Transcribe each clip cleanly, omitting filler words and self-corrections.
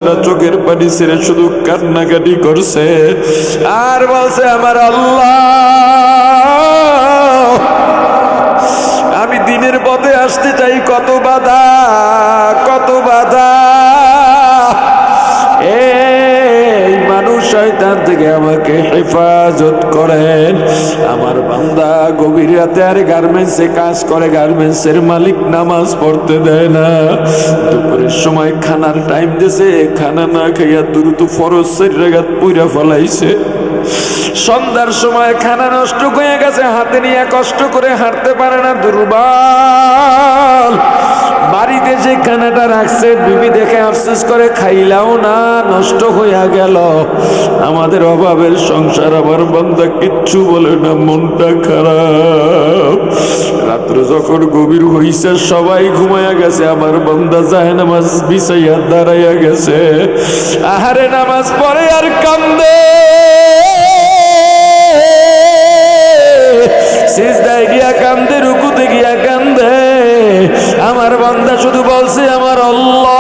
চোখের পানি ছেড়ে শুধু কান্নাকাটি করছে আর বলছে, আমার আল্লাহ, আমি দিনের পথে আসতে চাই, কত বাধা, কত বাধা। এই মানুষ শয়তান থেকে আমাকে হেফাজত করেন। আমার বান্দা গভীর রাতে আর গার্মেন্টসে কাজ করে, গার্মেন্টসের মালিক নামাজ পড়তে দেয় না। দুপুরের সময় খানার টাইম দিয়েছে, খানা না খাইয়া দ্রুত ফরজ 4 রাকাত পইরা ফলাইছে। সন্ধ্যার সময় খানা নষ্ট হয়ে গেছে, হাতে নিয়ে কষ্ট করে হাঁটতে পারে না, দুর্বল। বাড়িতে যে খানাটা রাখছে বিবি দেখে আফসোস করে, খাইলাও না, নষ্ট হইয়া গেল। আমাদের অভাবের সংসার, আমার বান্দা কিচ্ছু বলে না, মনটা খারাপ। রাত্র যখন গভীর হইছে, সবাই ঘুমাইয়া গেছে, আমার বান্দা যায় নামাজ বিছাইয়া দাঁড়াইয়া গেছে। আহারে নামাজ পড়ে আর কান্দে, সিজদায় গিয়া কান্দে, রুকুতে গিয়া কান্দে। আমার বান্দা শুধু বলছে, আমার আল্লাহ,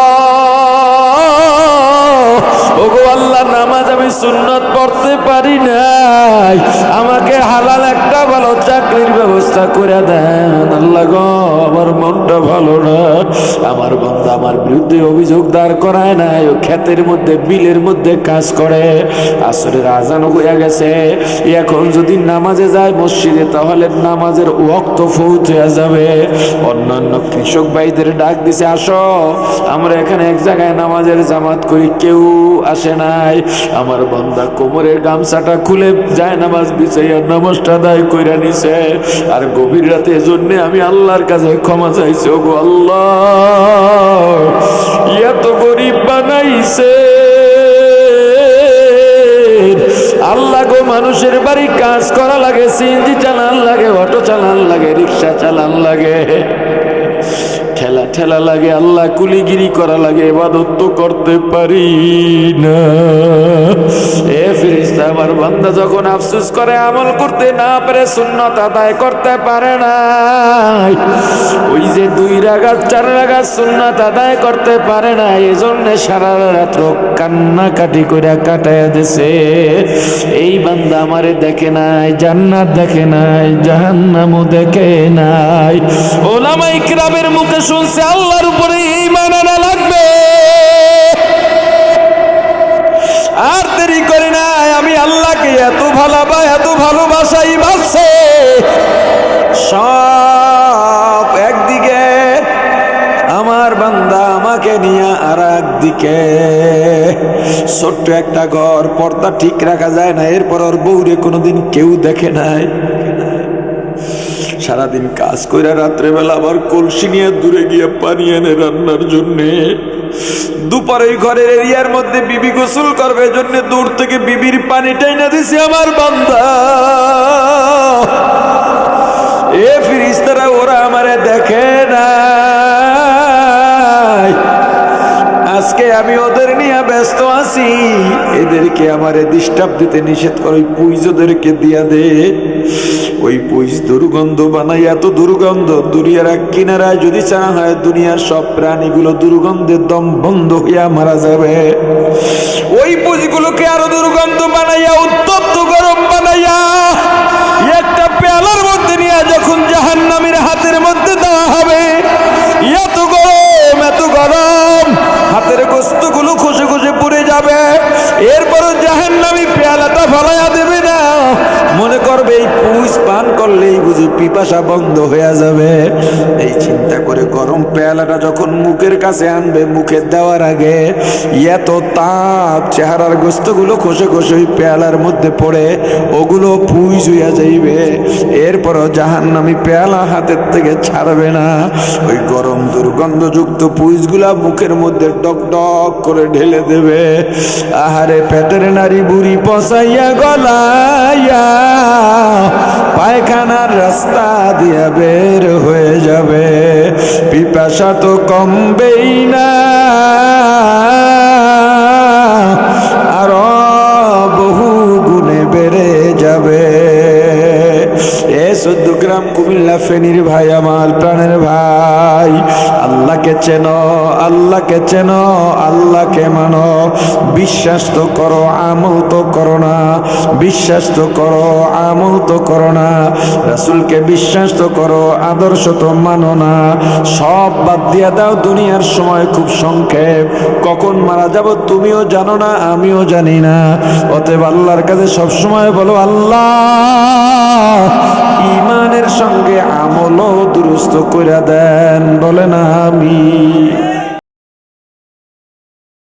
ওগো আল্লাহ, নামাজ আমি সুন্নত পড়তে পারি নাই, আমাকে হালাল একটা ভালো চাকরির ব্যবস্থা করে দেন আল্লাহ গো, আমার মনটা ভালো না। আমার বান্দা আমার বিরুদ্ধে অভিযোগ দাঁড় করায় নাই, ও ক্ষেতের মধ্যে বিলের মধ্যে কাজ করে। আসরের আজান হয়ে গেছে, এখন যদি নামাজে যায় মসজিদে, তাহলে নামাজের ওয়াক্ত ফৌত হয়ে যাবে। অন্যান্য কৃষক ভাইদের ডাক দিছে, আসো আমরা এখানে এক জায়গায় নামাজের জামাত করি, কেউ আসে নাই। আমার বান্দা কোমরের গামছাটা খুলে যায় নামাজ বিছাইয়া নামাজটা আদায় কইরা নিছে। আর গভীর রাতে এজন্য আমি আল্লাহর কাছে ক্ষমা চাইছি, ওগো আল্লাহ, এত গরিব বানাইছে আল্লাহ গো, মানুষের বাড়ি কাজ করা লাগে, সিএনজি চালান লাগে, অটো চালান লাগে, রিক্সা চালান লাগে, ঠেলা ঠেলা লাগে, আল্লাহ কুলিগিরি করা লাগে, ইবাদত তো করতে পারি না। এ ফেরেশতা, আমার বান্দা যখন আফসোস করে, আমল করতে না পারে, সুন্নত আদায় করতে পারে না, ওই যে 2 রাকাত 4 রাকাত সুন্নত আদায় করতে পারে না, এজন্য সারা রাত কান্নাকাটি করে কাটায়া দিছে। এই বান্দা আমারে দেখে নাই, জান্নাত দেখে নাই, জাহান্নামও দেখে নাই। ওলামায়ে কিরামের মুখে শুনছে, আল্লাহর উপরে ঈমান আনা লাগবে। আর দেরি করে নাই, আমি আল্লাহকে এত ভালোবাসাই বাসছে সব একদিকে, আমার বান্দা আমাকে নিয়ে আর একদিকে। ছোট্ট একটা ঘর, পর্দা ঠিক রাখা যায় না, এরপর ওর বউরে কোনোদিন কেউ দেখে নাই। সারাদিন কাজ কইরা রাত্রেবেলা আবার কলসি নিয়ে দূরে গিয়ে পানি এনে রান্নার জন্যে। দুপুরে ঘরের এরিয়ার মধ্যে বিবি গোসল করবে জন্য দূর থেকে বিবির পানি টাইনা দিছে আমার বান্দা। এ ফেরেশতারা, ওরা আমারে দেখে না, আজকে আমি ওদের নিয়ে ব্যস্ত আছি, এদেরকে আমারে ডিস্টার্ব দিতে নিষেধ করে, ওই পুইজ ওদেরকে দিয়া দে। ওই পুইজ দুর্গন্ধ বানাই, এত দুর্গন্ধ, দুনিয়ার এক কিনারায় যদি চানা হয়, দুনিয়ার সব প্রাণীগুলো দুর্গন্ধের দম বন্ধ হইয়া মারা যাবে। ওই পুইজগুলোকে আরো দুর্গন্ধ বানাইয়া, উত্তপ্ত গরম বানাইয়া, একটা পেয়ালার মধ্যে নিয়ে যখন জাহান্নামীর হাতের মধ্যে দেওয়া হবে, এত গরম, এত গরম, হাতের গোস্তগুলো খসে খসে পড়ে যাবে। এরপরও জাহান্নামী পেয়ালাটা ফলাইয়া দেবে না, মনে করবে এই পুষ পান করলেই বুঝি পিপাসা বন্ধ হয়ে যাবে। এই চিন্তা করে গরম পেয়ালাটা যখন মুখের কাছে আনবে, মুখে দেওয়ার আগে এত তাপ, চেহারার গোস্তগুলো খসে খসে ওই পেয়ালার মধ্যে পড়ে, ওগুলো পুষ হইয়া যাইবে। এরপরও জাহান্নামী পেয়ালা হাতের থেকে ছাড়বে না, ওই গরম দুর্গন্ধযুক্ত পুষগুলা মুখের মধ্যে ডক ডক করে ঢেলে দেবে। আহারে পেটের নারী বুড়ি পচাইয়া গলাইয়া পায়খানার রাস্তা দিয়া বের হয়ে যাবে। পিপাসা তো কমবেই না, আরো বহু গুণে বেড়ে যাবে। 14 গ্রাম কুমিল্লা ফেনীর ভাই, আমার প্রাণের ভাই, আল্লাহ আল্লাহকে চেনো, আল্লাহকে চেনো, আল্লাহকে মানো। বিশ্বাস তো করো, আমল তো করো না। বিশ্বাস তো করো, আমল তো করো না। রাসূলকে বিশ্বাস তো করো, আদর্শ তো মানো না। সব বাদ দিয়া দাও। দুনিয়ার সময় খুব সংক্ষেপ, কখন মারা যাব তুমিও জানো না, আমিও জানি না। অতএব আল্লাহর কাছে সবসময় বলো, আল্লাহ ইমানের সঙ্গে আমলও দুরুস্ত কইরা দেন। বলেন আমিন।